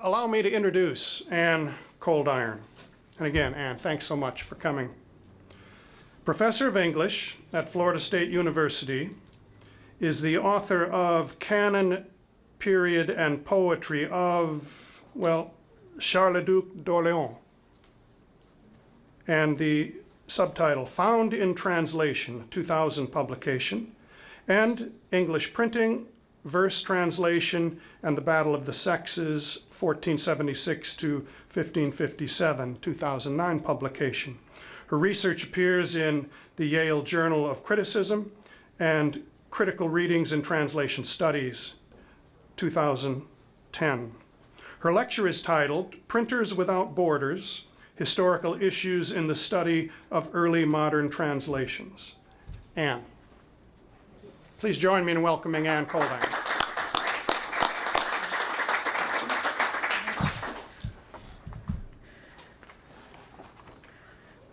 allow me to introduce Ann Coldiron. And again, Ann, thanks so much for coming. Professor of English at Florida State University, is the author of Canon, Period, and Poetry of, well, Charles-Duc d'Orléans, and the subtitle, Found in Translation, 2000 publication, and English Printing, Verse Translation, and the Battle of the Sexes, 1476 to 1557, 2009 publication. Her research appears in the Yale Journal of Criticism and Critical Readings in Translation Studies, 2010. Her lecture is titled, Printers Without Borders, Historical Issues in the Study of Early Modern Translations. Ann. Please join me in welcoming Ann Coldiron.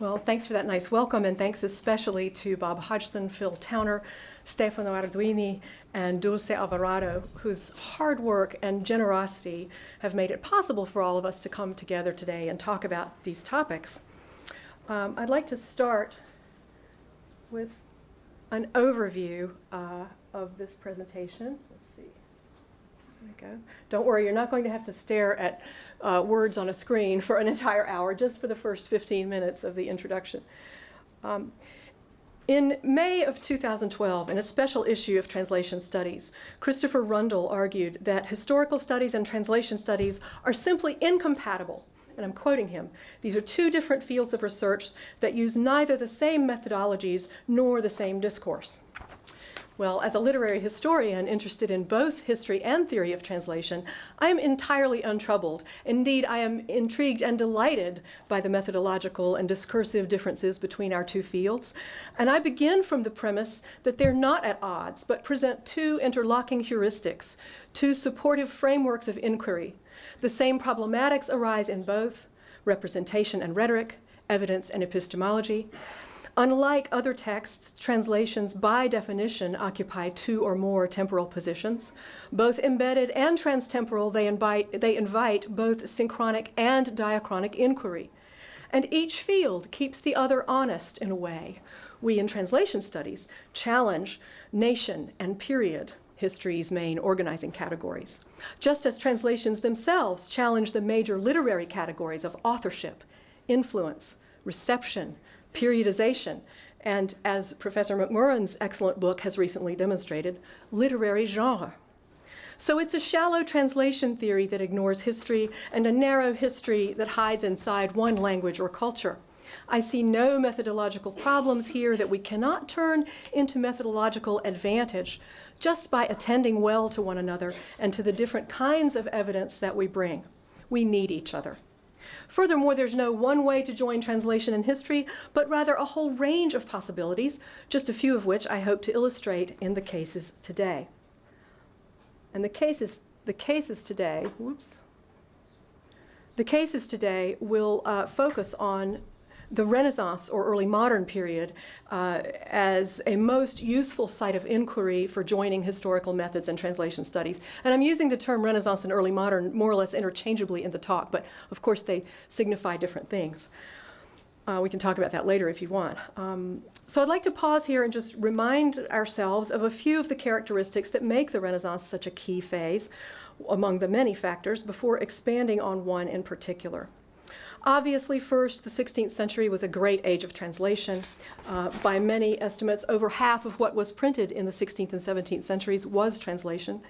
Well, thanks for that nice welcome, and thanks especially to Bob Hodgson, Phil Towner, Stefano Arduini, and Dulce Alvarado, whose hard work and generosity have made it possible for all of us to come together today and talk about these topics. I'd like to start with an overview of this presentation. Let's see. There we go. Don't worry, you're not going to have to stare at words on a screen for an entire hour, just for the first 15 minutes of the introduction. In May of 2012, in a special issue of Translation Studies, Christopher Rundle argued that historical studies and translation studies are simply incompatible. And I'm quoting him, "These are two different fields of research that use neither the same methodologies nor the same discourse." Well, as a literary historian interested in both history and theory of translation, I am entirely untroubled. Indeed, I am intrigued and delighted by the methodological and discursive differences between our two fields. And I begin from the premise that they're not at odds, but present two interlocking heuristics, two supportive frameworks of inquiry. The same problematics arise in both: representation and rhetoric, evidence and epistemology. Unlike other texts, translations by definition occupy two or more temporal positions. Both embedded and transtemporal, they invite both synchronic and diachronic inquiry. And each field keeps the other honest in a way. We in translation studies challenge nation and period, history's main organizing categories, just as translations themselves challenge the major literary categories of authorship, influence, reception, periodization, and, as Professor McMurran's excellent book has recently demonstrated, literary genre. So it's a shallow translation theory that ignores history and a narrow history that hides inside one language or culture. I see no methodological problems here that we cannot turn into methodological advantage just by attending well to one another and to the different kinds of evidence that we bring. We need each other. Furthermore, there's no one way to join translation and history, but rather a whole range of possibilities, just a few of which I hope to illustrate in the cases today. And the cases today will focus on the Renaissance or early modern period as a most useful site of inquiry for joining historical methods and translation studies. And I'm using the term Renaissance and early modern more or less interchangeably in the talk, but of course they signify different things. We can talk about that later if you want. So I'd like to pause here and just remind ourselves of a few of the characteristics that make the Renaissance such a key phase among the many factors before expanding on one in particular. Obviously, first, the 16th century was a great age of translation. By many estimates, over half of what was printed in the 16th and 17th centuries was translation.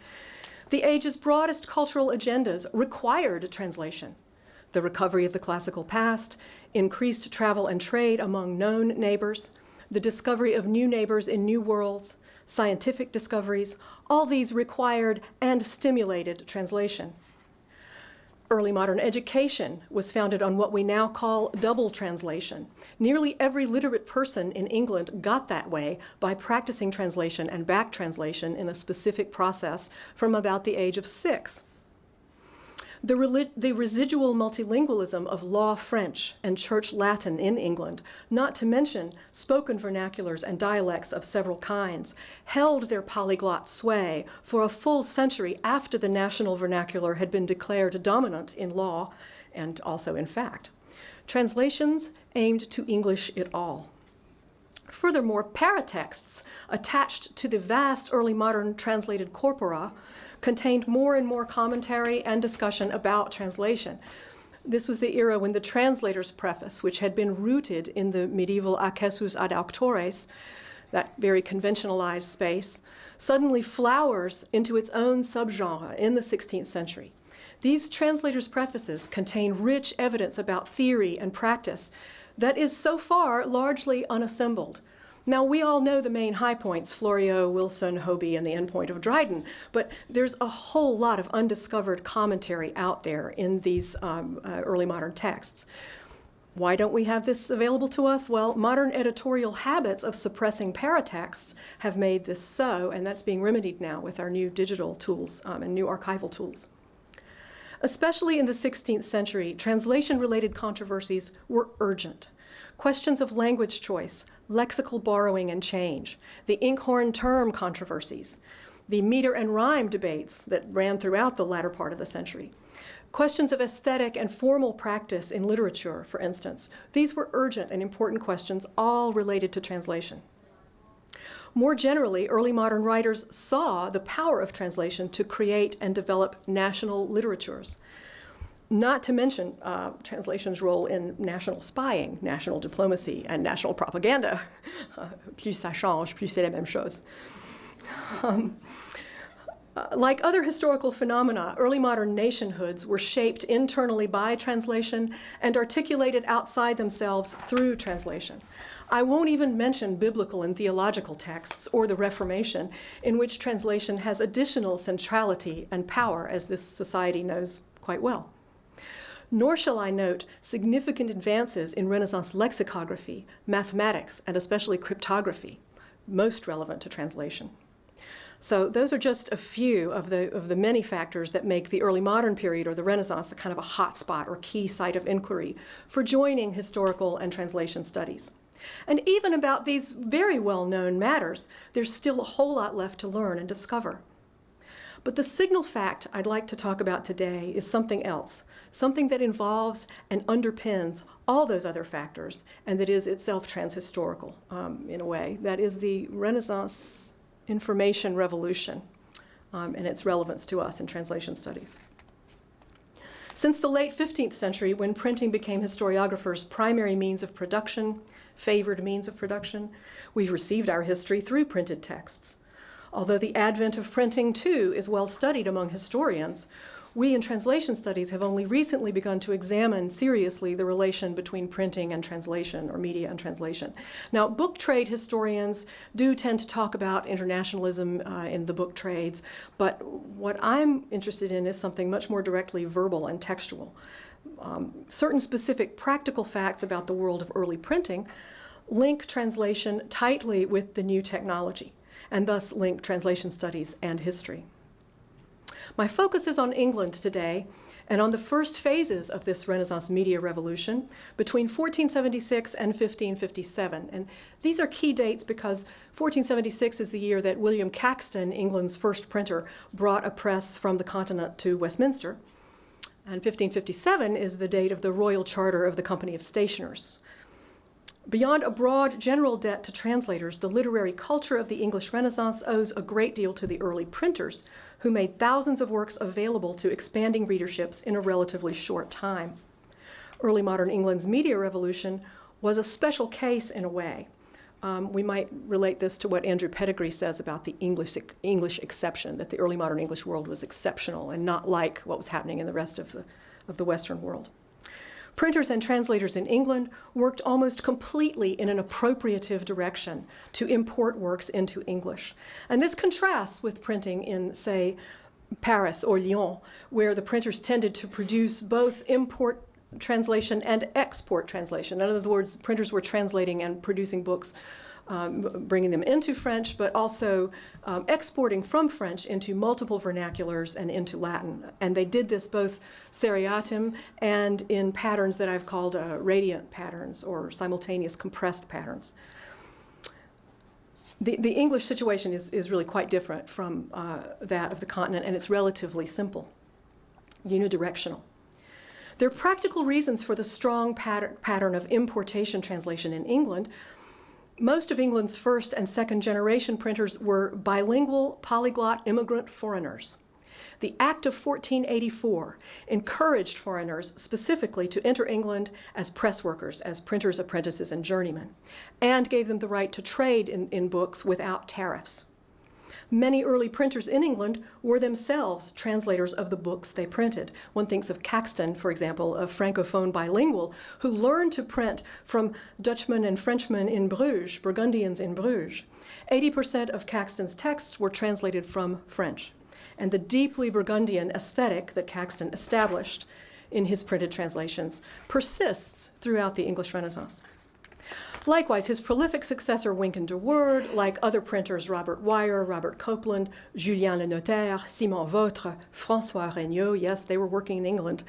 The age's broadest cultural agendas required translation. The recovery of the classical past, increased travel and trade among known neighbors, the discovery of new neighbors in new worlds, scientific discoveries, all these required and stimulated translation. Early modern education was founded on what we now call double translation. Nearly every literate person in England got that way by practicing translation and back translation in a specific process from about the age of 6. The residual multilingualism of law French and church Latin in England, not to mention spoken vernaculars and dialects of several kinds, held their polyglot sway for a full century after the national vernacular had been declared dominant in law and also in fact. Translations aimed to English it all. Furthermore, paratexts attached to the vast early modern translated corpora contained more and more commentary and discussion about translation. This was the era when the translator's preface, which had been rooted in the medieval accessus ad auctores, that very conventionalized space, suddenly flowers into its own subgenre in the 16th century. These translators' prefaces contain rich evidence about theory and practice that is so far largely unassembled. Now, we all know the main high points, Florio, Wilson, Hobie, and the endpoint of Dryden, but there's a whole lot of undiscovered commentary out there in these early modern texts. Why don't we have this available to us? Well, modern editorial habits of suppressing paratexts have made this so, and that's being remedied now with our new digital tools and new archival tools. Especially in the 16th century, translation-related controversies were urgent. Questions of language choice, lexical borrowing and change, the inkhorn term controversies, the meter and rhyme debates that ran throughout the latter part of the century, questions of aesthetic and formal practice in literature, for instance. These were urgent and important questions, all related to translation. More generally, early modern writers saw the power of translation to create and develop national literatures, not to mention translation's role in national spying, national diplomacy, and national propaganda. Plus ça change, plus c'est la même chose. Like other historical phenomena, early modern nationhoods were shaped internally by translation and articulated outside themselves through translation. I won't even mention biblical and theological texts or the Reformation, in which translation has additional centrality and power, as this society knows quite well. Nor shall I note significant advances in Renaissance lexicography, mathematics, and especially cryptography, most relevant to translation. So those are just a few of the many factors that make the early modern period or the Renaissance a kind of a hot spot or key site of inquiry for joining historical and translation studies. And even about these very well-known matters, there's still a whole lot left to learn and discover. But the signal fact I'd like to talk about today is something else, something that involves and underpins all those other factors, and that is itself transhistorical in a way. That is the Renaissance information revolution and its relevance to us in translation studies. Since the late 15th century, when printing became historiographers' primary means of production, favored means of production, we've received our history through printed texts. Although the advent of printing, too, is well studied among historians, we in translation studies have only recently begun to examine seriously the relation between printing and translation, or media and translation. Now, book trade historians do tend to talk about internationalism in the book trades, but what I'm interested in is something much more directly verbal and textual. Certain specific practical facts about the world of early printing link translation tightly with the new technology, and thus link translation studies and history. My focus is on England today and on the first phases of this Renaissance media revolution between 1476 and 1557. And these are key dates because 1476 is the year that William Caxton, England's first printer, brought a press from the continent to Westminster. And 1557 is the date of the Royal Charter of the Company of Stationers. Beyond a broad general debt to translators, the literary culture of the English Renaissance owes a great deal to the early printers, who made thousands of works available to expanding readerships in a relatively short time. Early modern England's media revolution was a special case in a way. We might relate this to what Andrew Pettigrew says about the English exception, that the early modern English world was exceptional and not like what was happening in the rest of the Western world. Printers and translators in England worked almost completely in an appropriative direction to import works into English. And this contrasts with printing in, say, Paris or Lyon, where the printers tended to produce both import translation and export translation. In other words, printers were translating and producing books bringing them into French, but also exporting from French into multiple vernaculars and into Latin. And they did this both seriatim and in patterns that I've called radiant patterns or simultaneous compressed patterns. The English situation is really quite different from that of the continent, and it's relatively simple, unidirectional. There are practical reasons for the strong pattern of importation translation in England. Most of England's first and second generation printers were bilingual, polyglot immigrant foreigners. The Act of 1484 encouraged foreigners specifically to enter England as press workers, as printers' apprentices and journeymen, and gave them the right to trade in books without tariffs. Many early printers in England were themselves translators of the books they printed. One thinks of Caxton, for example, a francophone bilingual who learned to print from Dutchmen and Frenchmen in Bruges, Burgundians in Bruges. 80% of Caxton's texts were translated from French. And the deeply Burgundian aesthetic that Caxton established in his printed translations persists throughout the English Renaissance. Likewise, his prolific successor, Wynkyn de Worde, like other printers, Robert Wyer, Robert Copeland, Julien Le Notaire, Simon Vautre, François Regnault, yes, they were working in England.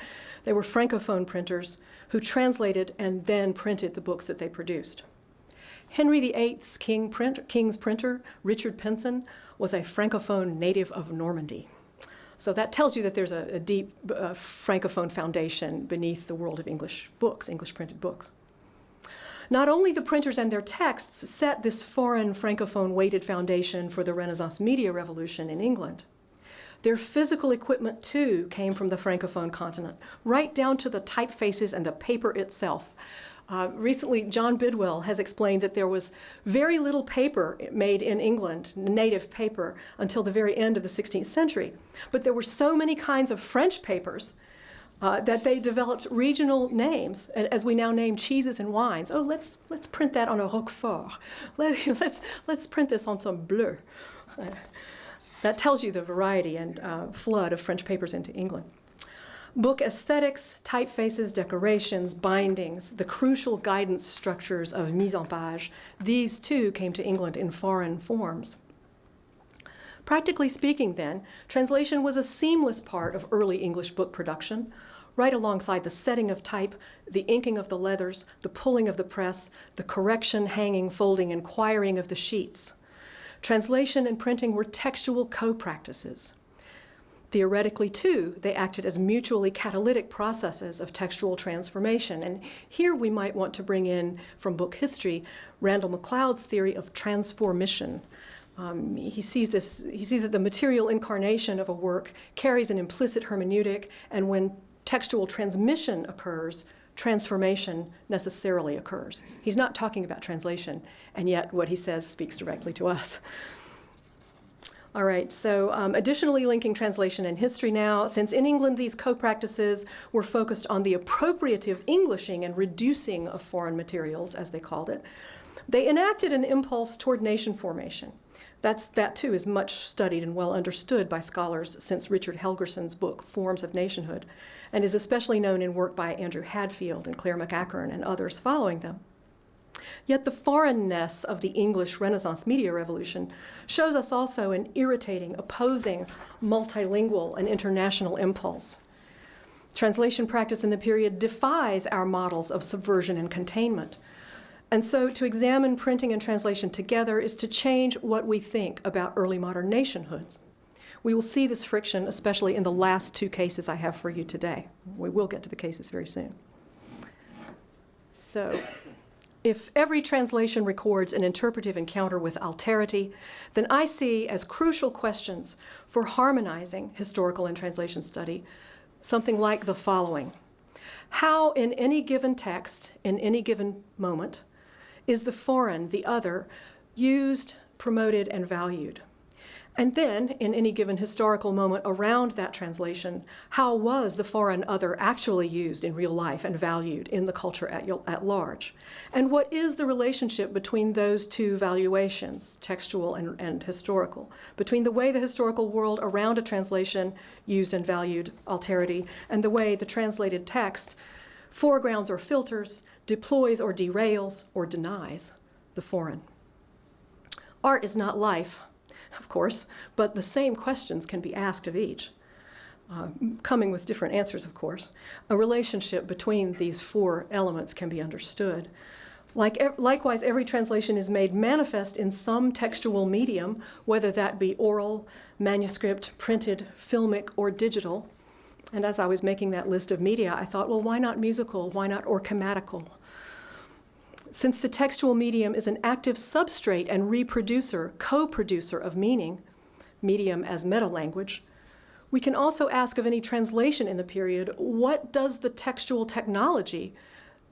They were francophone printers who translated and then printed the books that they produced. Henry VIII's king's printer, Richard Penson, was a francophone native of Normandy. So that tells you that there's a deep francophone foundation beneath the world of English books, English printed books. Not only the printers and their texts set this foreign francophone weighted foundation for the Renaissance media revolution in England. Their physical equipment, too, came from the francophone continent, right down to the typefaces and the paper itself. Recently, John Bidwell has explained that there was very little paper made in England, native paper, until the very end of the 16th century. But there were so many kinds of French papers that they developed regional names, as we now name cheeses and wines. Oh, let's print that on a Roquefort. Let's print this on some bleu. That tells you the variety and flood of French papers into England. Book aesthetics, typefaces, decorations, bindings, the crucial guidance structures of mise en page, these too came to England in foreign forms. Practically speaking, then, translation was a seamless part of early English book production, right alongside the setting of type, the inking of the leathers, the pulling of the press, the correction, hanging, folding, and quiring of the sheets. Translation and printing were textual co-practices. Theoretically, too, they acted as mutually catalytic processes of textual transformation. And here we might want to bring in, from book history, Randall McLeod's theory of transformation. He sees that the material incarnation of a work carries an implicit hermeneutic, and when textual transmission occurs, transformation necessarily occurs. He's not talking about translation, and yet what he says speaks directly to us. All right, so additionally linking translation and history now, since in England these co-practices were focused on the appropriative Englishing and reducing of foreign materials, as they called it, they enacted an impulse toward nation formation. That too is much studied and well understood by scholars since Richard Helgerson's book, Forms of Nationhood, and is especially known in work by Andrew Hadfield and Claire McAkern and others following them. Yet the foreignness of the English Renaissance media revolution shows us also an irritating, opposing, multilingual and international impulse. Translation practice in the period defies our models of subversion and containment. And so to examine printing and translation together is to change what we think about early modern nationhoods. We will see this friction, especially in the last two cases I have for you today. We will get to the cases very soon. So, if every translation records an interpretive encounter with alterity, then I see as crucial questions for harmonizing historical and translation study something like the following. How in any given text, in any given moment, is the foreign, the other, used, promoted, and valued? And then, in any given historical moment around that translation, how was the foreign other actually used in real life and valued in the culture at large? And what is the relationship between those two valuations, textual and historical, between the way the historical world around a translation used and valued alterity and the way the translated text foregrounds or filters, deploys or derails or denies the foreign? Art is not life, of course, but the same questions can be asked of each, coming with different answers, of course. A relationship between these four elements can be understood. Likewise, every translation is made manifest in some textual medium, whether that be oral, manuscript, printed, filmic, or digital. And as I was making that list of media, I thought, well, why not musical? Why not orchomatical? Since the textual medium is an active substrate and reproducer, co-producer of meaning, medium as meta-language, we can also ask of any translation in the period, what does the textual technology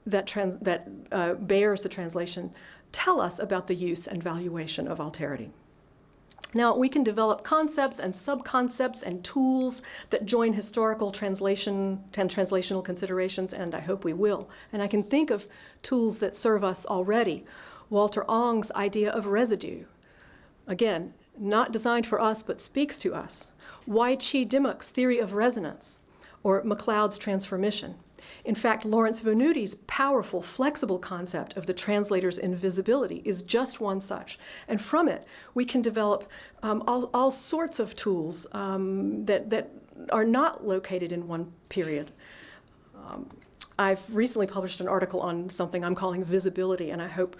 that bears the translation tell us about the use and valuation of alterity? Now, we can develop concepts and subconcepts and tools that join historical translation and translational considerations, and I hope we will. And I can think of tools that serve us already. Walter Ong's idea of residue, again, not designed for us, but speaks to us. Wai-Chi Dimmock's theory of resonance, or MacLeod's transformation. In fact, Lawrence Venuti's powerful, flexible concept of the translator's invisibility is just one such. And from it, we can develop all sorts of tools that are not located in one period. I've recently published an article on something I'm calling visibility, and I hope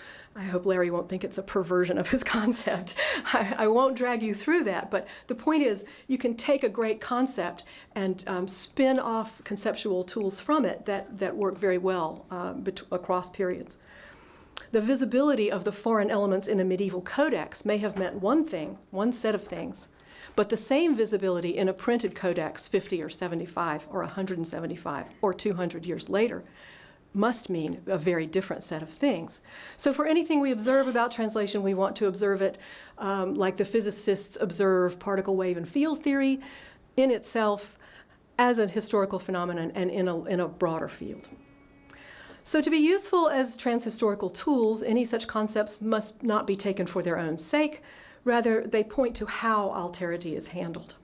Larry won't think it's a perversion of his concept. I won't drag you through that, but the point is you can take a great concept and spin off conceptual tools from it that work very well across periods. The visibility of the foreign elements in a medieval codex may have meant one thing, one set of things, but the same visibility in a printed codex 50 or 75 or 175 or 200 years later must mean a very different set of things. So for anything we observe about translation, we want to observe it like the physicists observe particle wave and field theory in itself as a historical phenomenon and in a broader field. So to be useful as transhistorical tools, any such concepts must not be taken for their own sake. Rather, they point to how alterity is handled.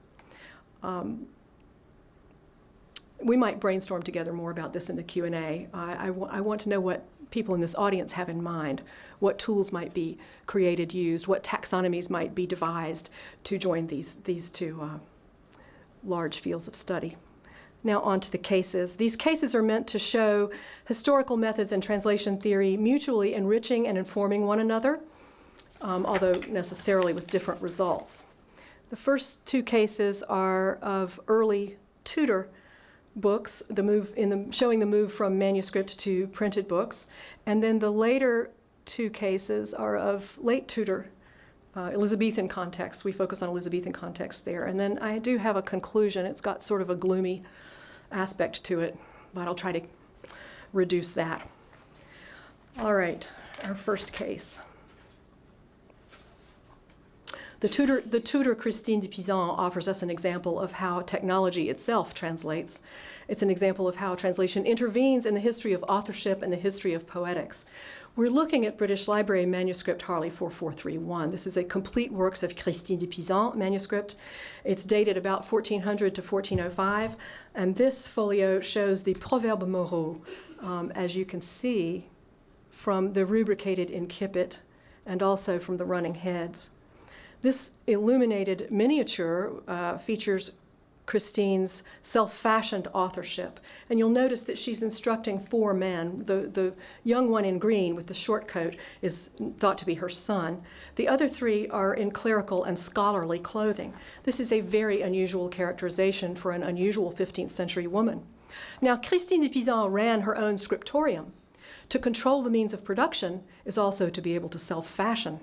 We might brainstorm together more about this in the Q&A. I want to know what people in this audience have in mind, what tools might be created, used, what taxonomies might be devised to join these two large fields of study. Now on to the cases. These cases are meant to show historical methods and translation theory mutually enriching and informing one another, although necessarily with different results. The first two cases are of early Tutor books, showing the move from manuscript to printed books, and then the later two cases are of late Tutor, Elizabethan context. We focus on Elizabethan context there. And then I do have a conclusion. It's got sort of a gloomy aspect to it, but I'll try to reduce that. All right, our first case. The Tutor Christine de Pizan offers us an example of how technology itself translates. It's an example of how translation intervenes in the history of authorship and the history of poetics. We're looking at British Library manuscript Harley 4431. This is a complete works of Christine de Pizan manuscript. It's dated about 1400 to 1405, and this folio shows the proverbes moraux, as you can see from the rubricated incipit and also from the running heads. This illuminated miniature features Christine's self-fashioned authorship. And you'll notice that she's instructing four men. The young one in green with the short coat is thought to be her son. The other three are in clerical and scholarly clothing. This is a very unusual characterization for an unusual 15th century woman. Now, Christine de Pizan ran her own scriptorium. To control the means of production is also to be able to self-fashion.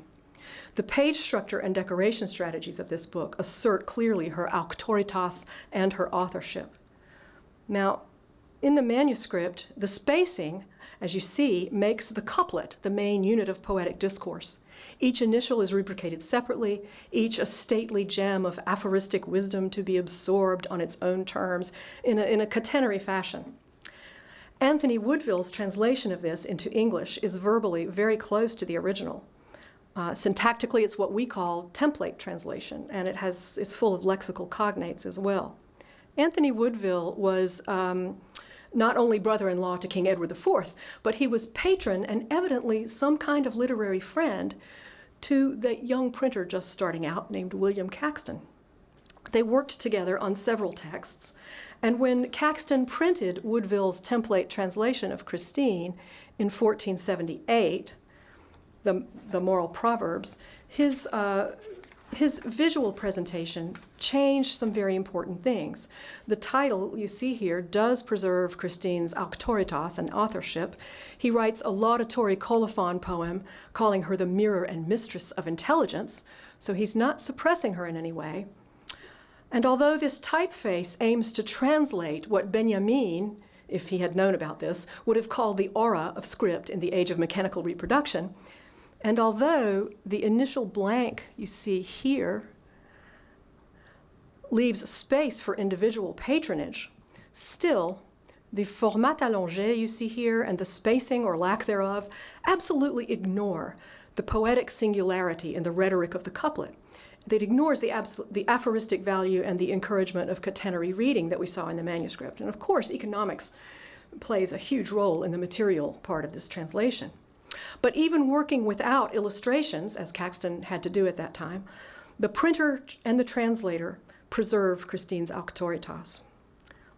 The page structure and decoration strategies of this book assert clearly her auctoritas and her authorship. Now, in the manuscript, the spacing, as you see, makes the couplet the main unit of poetic discourse. Each initial is rubricated separately, each a stately gem of aphoristic wisdom to be absorbed on its own terms in a catenary fashion. Anthony Woodville's translation of this into English is verbally very close to the original. Syntactically, it's what we call template translation, and it's full of lexical cognates as well. Anthony Woodville was not only brother-in-law to King Edward IV, but he was patron and evidently some kind of literary friend to the young printer just starting out named William Caxton. They worked together on several texts, and when Caxton printed Woodville's template translation of Christine in 1478, the Moral Proverbs, his visual presentation changed some very important things. The title you see here does preserve Christine's auctoritas and authorship. He writes a laudatory colophon poem calling her the mirror and mistress of intelligence, so he's not suppressing her in any way. And although this typeface aims to translate what Benjamin, if he had known about this, would have called the aura of script in the age of mechanical reproduction, and although the initial blank you see here leaves space for individual patronage, still, the format allongé you see here and the spacing or lack thereof absolutely ignore the poetic singularity in the rhetoric of the couplet. It ignores the aphoristic value and the encouragement of catenary reading that we saw in the manuscript. And of course, economics plays a huge role in the material part of this translation. But even working without illustrations, as Caxton had to do at that time, the printer and the translator preserve Christine's auctoritas.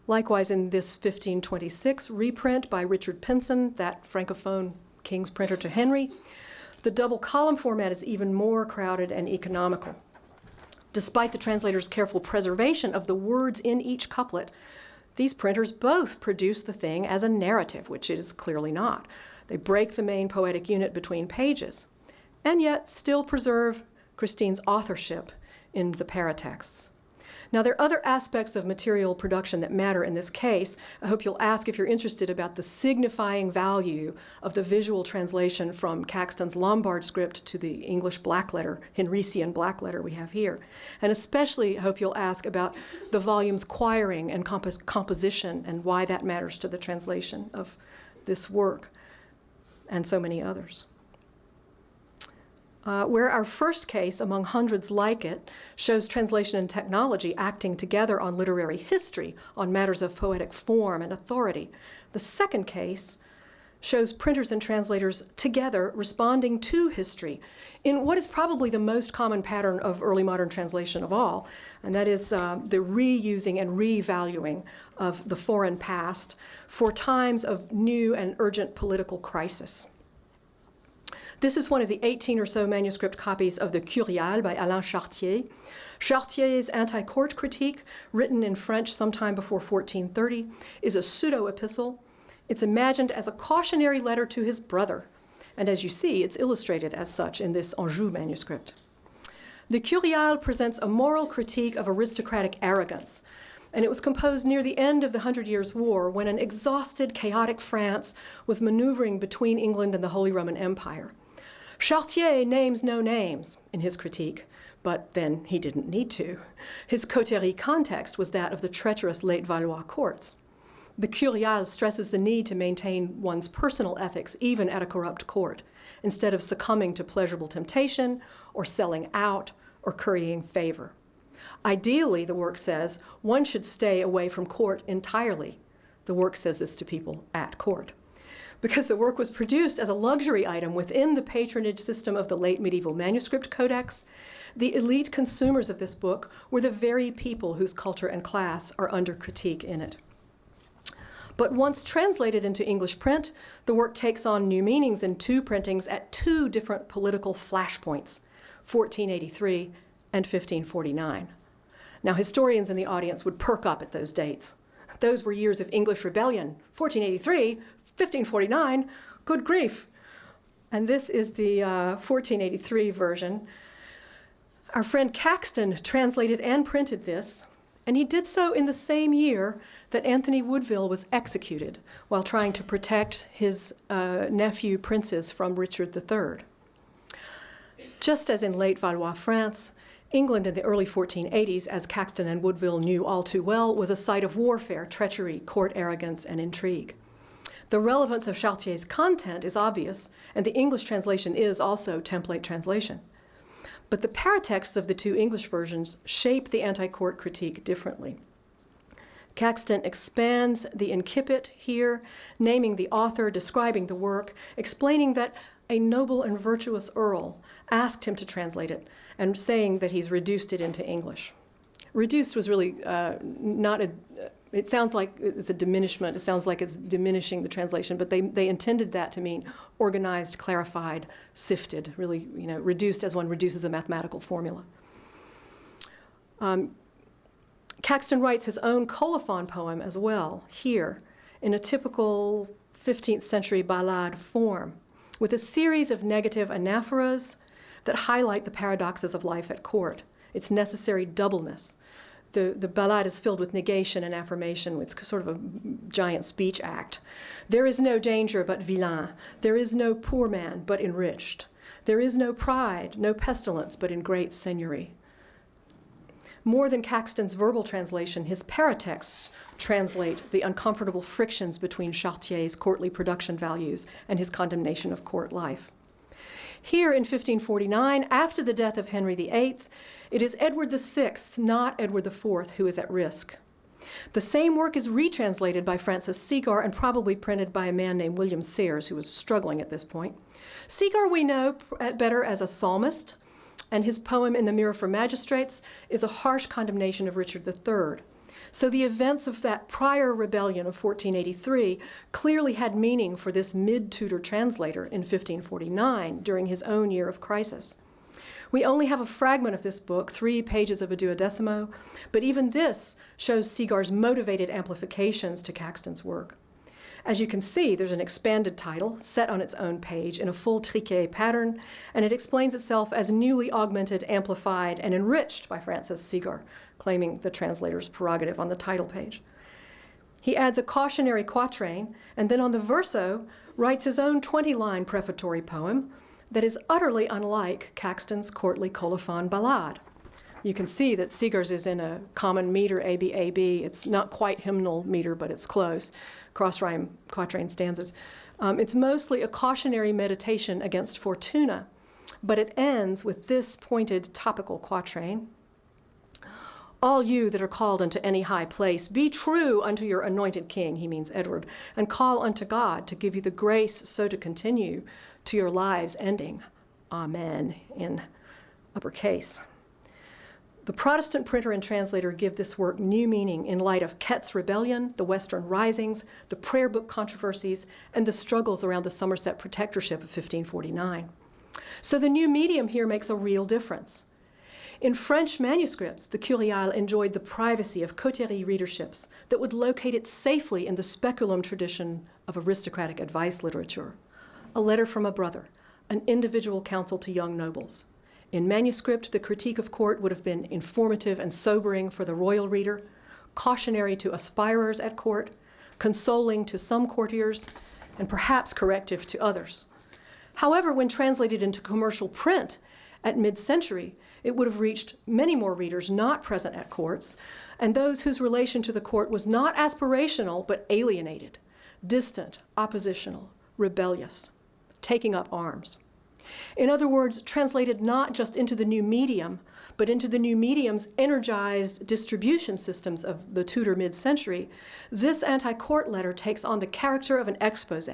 Likewise, in this 1526 reprint by Richard Pinson, that Francophone King's printer to Henry, the double column format is even more crowded and economical. Despite the translator's careful preservation of the words in each couplet, these printers both produce the thing as a narrative, which it is clearly not. They break the main poetic unit between pages, and yet still preserve Christine's authorship in the paratexts. Now, there are other aspects of material production that matter in this case. I hope you'll ask, if you're interested, about the signifying value of the visual translation from Caxton's Lombard script to the English blackletter, Henrician blackletter we have here. And especially, I hope you'll ask about the volume's quiring and composition and why that matters to the translation of this work and so many others. Where our first case, among hundreds like it, shows translation and technology acting together on literary history, on matters of poetic form and authority, the second case shows printers and translators together responding to history in what is probably the most common pattern of early modern translation of all, and that is the reusing and revaluing of the foreign past for times of new and urgent political crisis. This is one of the 18 or so manuscript copies of the Curial by Alain Chartier. Chartier's anti-court critique, written in French sometime before 1430, is a pseudo-epistle. It's imagined as a cautionary letter to his brother, and as you see, it's illustrated as such in this Anjou manuscript. The Curial presents a moral critique of aristocratic arrogance, and it was composed near the end of the Hundred Years' War, when an exhausted, chaotic France was maneuvering between England and the Holy Roman Empire. Chartier names no names in his critique, but then he didn't need to. His coterie context was that of the treacherous late Valois courts. The Curial stresses the need to maintain one's personal ethics even at a corrupt court, instead of succumbing to pleasurable temptation or selling out or currying favor. Ideally, the work says, one should stay away from court entirely. The work says this to people at court. Because the work was produced as a luxury item within the patronage system of the late medieval manuscript codex, the elite consumers of this book were the very people whose culture and class are under critique in it. But once translated into English print, the work takes on new meanings in two printings at two different political flashpoints, 1483 and 1549. Now, historians in the audience would perk up at those dates. Those were years of English rebellion, 1483, 1549, good grief. And this is the 1483 version. Our friend Caxton translated and printed this, and he did so in the same year that Anthony Woodville was executed while trying to protect his nephew princes from Richard III. Just as in late Valois France, England in the early 1480s, as Caxton and Woodville knew all too well, was a site of warfare, treachery, court arrogance, and intrigue. The relevance of Chartier's content is obvious, and the English translation is also template translation. But the paratexts of the two English versions shape the anti-court critique differently. Caxton expands the incipit here, naming the author, describing the work, explaining that a noble and virtuous earl asked him to translate it, and saying that he's reduced it into English. Reduced was really not a, it sounds like it's a diminishment, it sounds like it's diminishing the translation, but they intended that to mean organized, clarified, sifted, really, reduced as one reduces a mathematical formula. Caxton writes his own colophon poem as well, here, in a typical 15th century ballade form, with a series of negative anaphoras that highlight the paradoxes of life at court, its necessary doubleness. The ballade is filled with negation and affirmation. It's sort of a giant speech act. There is no danger but vilain. There is no poor man but enriched. There is no pride, no pestilence but in great seigneury. More than Caxton's verbal translation, his paratexts translate the uncomfortable frictions between Chartier's courtly production values and his condemnation of court life. Here in 1549, after the death of Henry VIII, it is Edward VI, not Edward IV, who is at risk. The same work is retranslated by Francis Segar and probably printed by a man named William Sayers, who was struggling at this point. Segar we know better as a psalmist, and his poem In the Mirror for Magistrates is a harsh condemnation of Richard III. So the events of that prior rebellion of 1483 clearly had meaning for this mid-Tutor translator in 1549 during his own year of crisis. We only have a fragment of this book, 3 pages of a duodecimo, but even this shows Segar's motivated amplifications to Caxton's work. As you can see, there's an expanded title set on its own page in a full triquet pattern, and it explains itself as newly augmented, amplified, and enriched by Francis Segar, claiming the translator's prerogative on the title page. He adds a cautionary quatrain, and then on the verso writes his own 20-line prefatory poem that is utterly unlike Caxton's courtly colophon ballade. You can see that Segar's is in a common meter, A-B-A-B. It's not quite hymnal meter, but it's close. Cross-rhyme quatrain stanzas. It's mostly a cautionary meditation against Fortuna, but it ends with this pointed topical quatrain. All you that are called unto any high place, be true unto your anointed king, he means Edward, and call unto God to give you the grace so to continue to your lives ending. Amen, in uppercase. The Protestant printer and translator give this work new meaning in light of Kett's rebellion, the Western risings, the prayer book controversies, and the struggles around the Somerset protectorship of 1549. So the new medium here makes a real difference. In French manuscripts, the Curial enjoyed the privacy of coterie readerships that would locate it safely in the speculum tradition of aristocratic advice literature. A letter from a brother, an individual counsel to young nobles. In manuscript, the critique of court would have been informative and sobering for the royal reader, cautionary to aspirers at court, consoling to some courtiers, and perhaps corrective to others. However, when translated into commercial print at mid-century, it would have reached many more readers not present at courts, and those whose relation to the court was not aspirational but alienated, distant, oppositional, rebellious, taking up arms. In other words, translated not just into the new medium, but into the new medium's energized distribution systems of the Tudor mid-century, this anti-court letter takes on the character of an expose,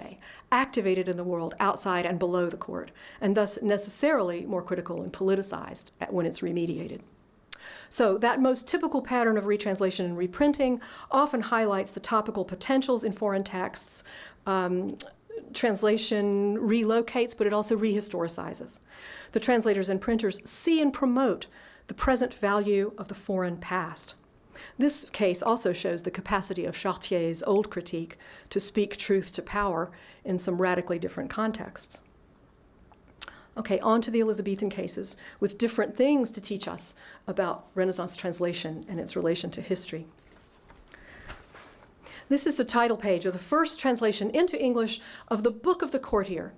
activated in the world outside and below the court, and thus necessarily more critical and politicized when it's remediated. So that most typical pattern of retranslation and reprinting often highlights the topical potentials in foreign texts. Translation relocates, but it also rehistoricizes. The translators and printers see and promote the present value of the foreign past. This case also shows the capacity of Chartier's old critique to speak truth to power in some radically different contexts. Okay, on to the Elizabethan cases, with different things to teach us about Renaissance translation and its relation to history. This is the title page of the first translation into English of the Book of the Courtier,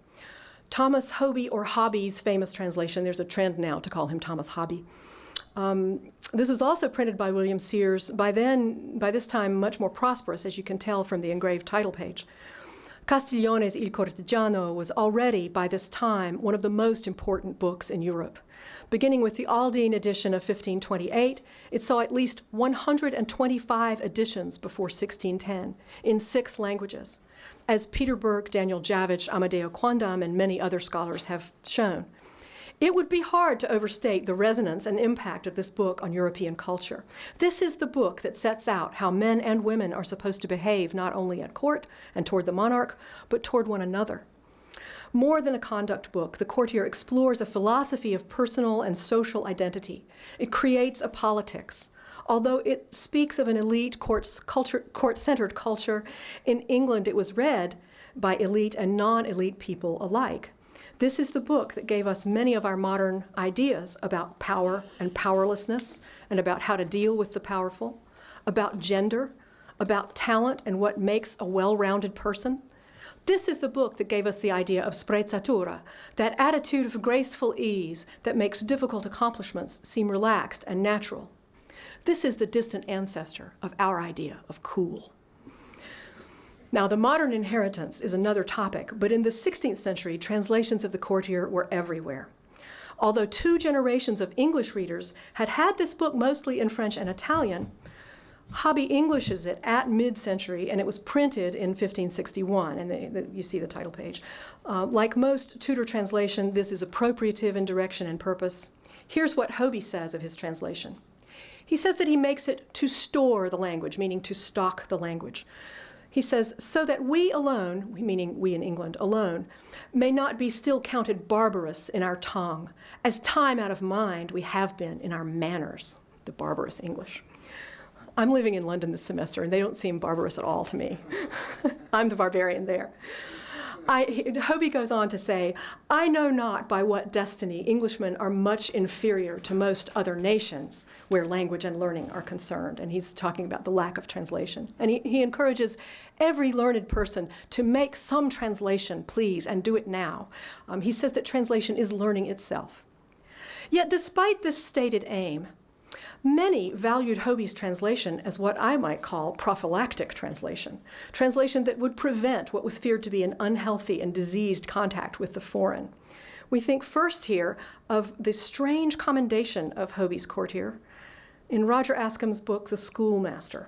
Thomas Hoby or Hobby's famous translation. There's a trend now to call him Thomas Hobby. This was also printed by William Sears, by this time much more prosperous, as you can tell from the engraved title page. Castiglione's Il Cortigiano was already, by this time, one of the most important books in Europe. Beginning with the Aldine edition of 1528, it saw at least 125 editions before 1610 in 6 languages, as Peter Burke, Daniel Javich, Amadeo Quondam, and many other scholars have shown. It would be hard to overstate the resonance and impact of this book on European culture. This is the book that sets out how men and women are supposed to behave not only at court and toward the monarch, but toward one another. More than a conduct book, The Courtier explores a philosophy of personal and social identity. It creates a politics. Although it speaks of an elite court-centered culture, in England it was read by elite and non-elite people alike. This is the book that gave us many of our modern ideas about power and powerlessness, and about how to deal with the powerful, about gender, about talent and what makes a well-rounded person. This is the book that gave us the idea of sprezzatura, that attitude of graceful ease that makes difficult accomplishments seem relaxed and natural. This is the distant ancestor of our idea of cool. Now, the modern inheritance is another topic, but in the 16th century, translations of The Courtier were everywhere. Although 2 generations of English readers had had this book mostly in French and Italian, Hobby Englishes it at mid-century, and it was printed in 1561, and you see the title page. Like most Tutor translation, this is appropriative in direction and purpose. Here's what Hobby says of his translation. He says that he makes it to store the language, meaning to stock the language. He says, so that we alone, meaning we in England alone, may not be still counted barbarous in our tongue, as time out of mind we have been in our manners, the barbarous English. I'm living in London this semester, and they don't seem barbarous at all to me. I'm the barbarian there. Hobby goes on to say, I know not by what destiny Englishmen are much inferior to most other nations where language and learning are concerned. And he's talking about the lack of translation. And he encourages every learned person to make some translation, please, and do it now. He says that translation is learning itself. Yet despite this stated aim, many valued Hobby's translation as what I might call prophylactic translation that would prevent what was feared to be an unhealthy and diseased contact with the foreign. We think first here of the strange commendation of Hobby's Courtier in Roger Ascham's book, The Schoolmaster.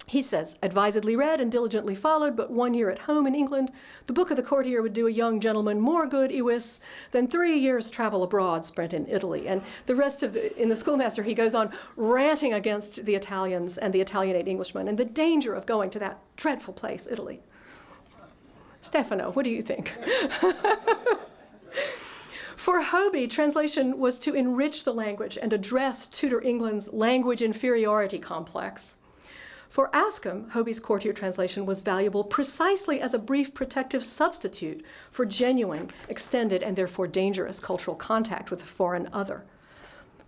He says, advisedly read and diligently followed, but 1 year at home in England, the book of the Courtier would do a young gentleman more good, iwis, than 3 years' travel abroad spent in Italy. And the rest of in the Schoolmaster, he goes on ranting against the Italians and the Italianate Englishmen and the danger of going to that dreadful place, Italy. Stefano, what do you think? For Hobby, translation was to enrich the language and address Tudor England's language inferiority complex. For Ascham, Hobby's Courtier translation was valuable precisely as a brief protective substitute for genuine, extended, and therefore dangerous cultural contact with a foreign other.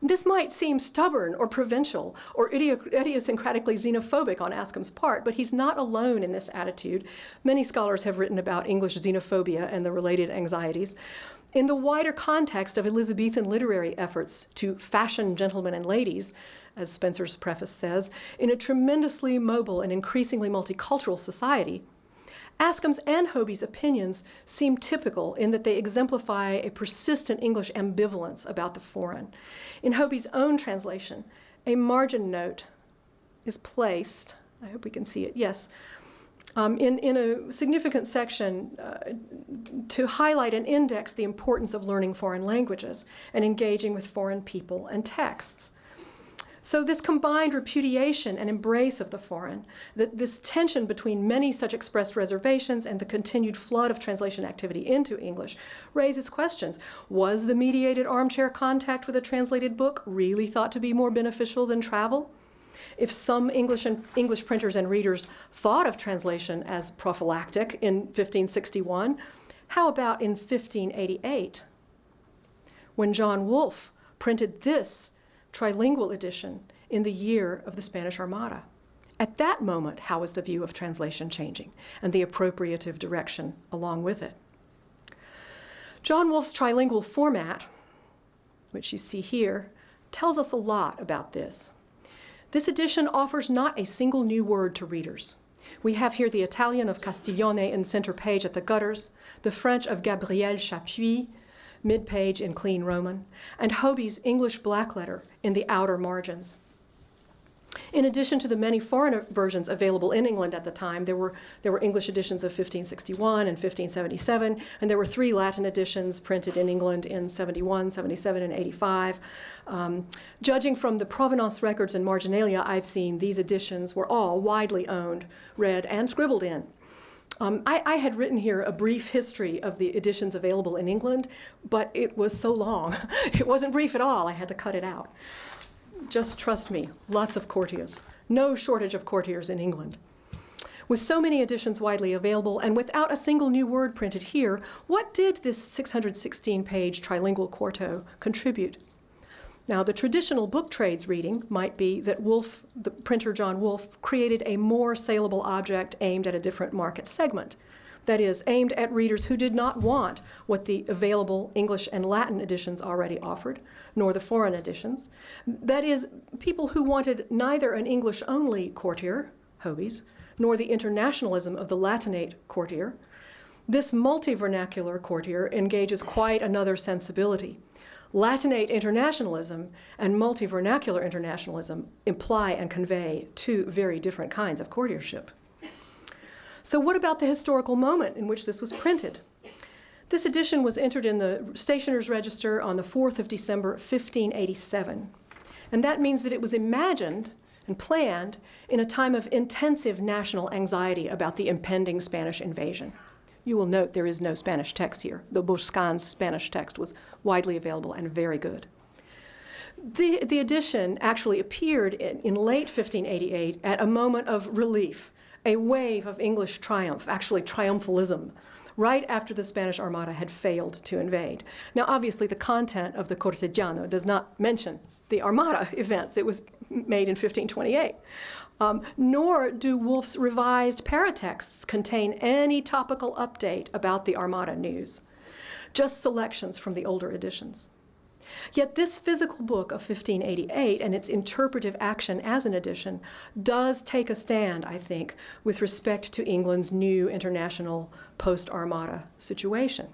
This might seem stubborn or provincial or idiosyncratically xenophobic on Ascham's part, but he's not alone in this attitude. Many scholars have written about English xenophobia and the related anxieties. In the wider context of Elizabethan literary efforts to fashion gentlemen and ladies, as Spencer's preface says, in a tremendously mobile and increasingly multicultural society, Ascham's and Hobby's opinions seem typical in that they exemplify a persistent English ambivalence about the foreign. In Hobby's own translation, a margin note is placed, I hope we can see it, yes, in a significant section to highlight and index the importance of learning foreign languages and engaging with foreign people and texts. So this combined repudiation and embrace of the foreign, this tension between many such expressed reservations and the continued flood of translation activity into English raises questions. Was the mediated armchair contact with a translated book really thought to be more beneficial than travel? If some English printers and readers thought of translation as prophylactic in 1561, how about in 1588, when John Wolfe printed this Trilingual edition in the year of the Spanish Armada? At that moment, how was the view of translation changing and the appropriative direction along with it? John Wolfe's trilingual format, which you see here, tells us a lot about this. This edition offers not a single new word to readers. We have here the Italian of Castiglione in center page at the gutters, the French of Gabriel Chapuis, mid-page in clean Roman, and Hobie's English blackletter in the outer margins. In addition to the many foreign versions available in England at the time, there were English editions of 1561 and 1577, and there were 3 Latin editions printed in England in 71, 77, and 85. Judging from the provenance records and marginalia I've seen, these editions were all widely owned, read, and scribbled in. I had written here a brief history of the editions available in England, but it was so long. It wasn't brief at all. I had to cut it out. Just trust me, lots of courtiers. No shortage of courtiers in England. With so many editions widely available and without a single new word printed here, what did this 616-page trilingual quarto contribute? Now, the traditional book trades reading might be that Wolfe, the printer John Wolfe, created a more saleable object aimed at a different market segment. That is, aimed at readers who did not want what the available English and Latin editions already offered, nor the foreign editions. That is, people who wanted neither an English-only courtier, Hobies, nor the internationalism of the Latinate courtier. This multi-vernacular courtier engages quite another sensibility. Latinate internationalism and multi-vernacular internationalism imply and convey 2 very different kinds of courtiership. So what about the historical moment in which this was printed? This edition was entered in the Stationer's Register on the 4th of December, 1587. And that means that it was imagined and planned in a time of intensive national anxiety about the impending Spanish invasion. You will note there is no Spanish text here. The Boscan's Spanish text was widely available and very good. The edition actually appeared in late 1588 at a moment of relief, a wave of English triumph, actually triumphalism, right after the Spanish Armada had failed to invade. Now, obviously, the content of the Cortegiano does not mention the Armada events. It was made in 1528. Nor do Wolfe's revised paratexts contain any topical update about the Armada news, just selections from the older editions. Yet this physical book of 1588 and its interpretive action as an edition does take a stand, I think, with respect to England's new international post-Armada situation.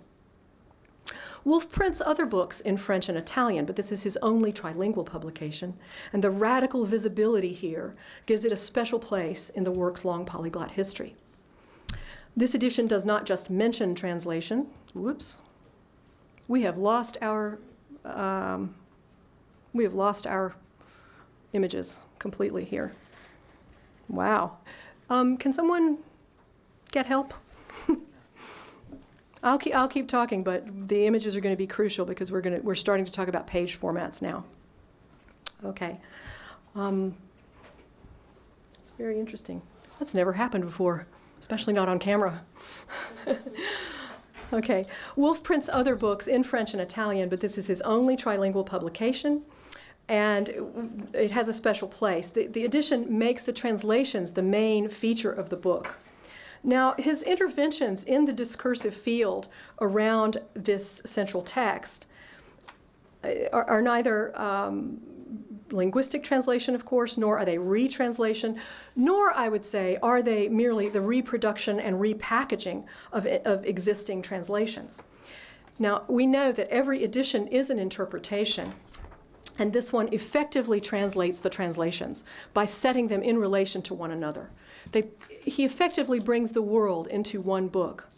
Wolfe prints other books in French and Italian, but this is his only trilingual publication, and the radical visibility here gives it a special place in the work's long polyglot history. This edition does not just mention translation. Whoops. We have lost our images completely here. Wow. Can someone get help? I'll keep talking, but the images are going to be crucial because we're starting to talk about page formats now. Okay. It's very interesting. That's never happened before, especially not on camera. Okay. Wolfe prints other books in French and Italian, but this is his only trilingual publication, and it has a special place. The edition makes the translations the main feature of the book. Now, his interventions in the discursive field around this central text are neither linguistic translation, of course, nor are they retranslation, nor, I would say, are they merely the reproduction and repackaging of existing translations. Now, we know that every edition is an interpretation, and this one effectively translates the translations by setting them in relation to one another. He effectively brings the world into one book.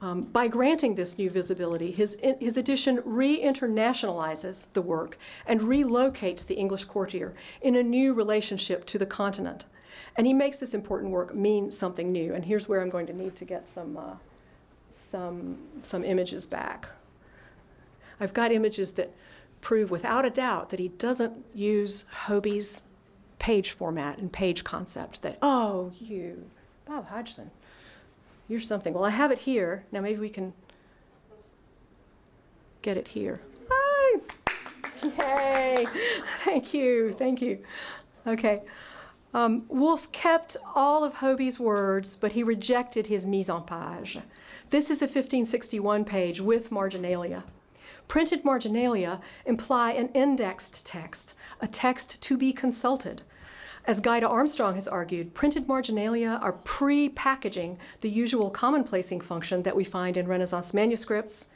By granting this new visibility, his edition re-internationalizes the work and relocates the English courtier in a new relationship to the continent. And he makes this important work mean something new. And here's where I'm going to need to get some images back. I've got images that prove without a doubt that he doesn't use Hobie's page format and page concept, that, oh, you, Bob Hodgson, you're something. Well, I have it here. Now maybe we can get it here. Hi! Yay! Thank you, thank you. Okay. Wolfe kept all of Hobie's words, but he rejected his mise en page. This is the 1561 page with marginalia. Printed marginalia imply an indexed text, a text to be consulted. As Guida Armstrong has argued, printed marginalia are pre-packaging the usual commonplacing function that we find in Renaissance manuscripts.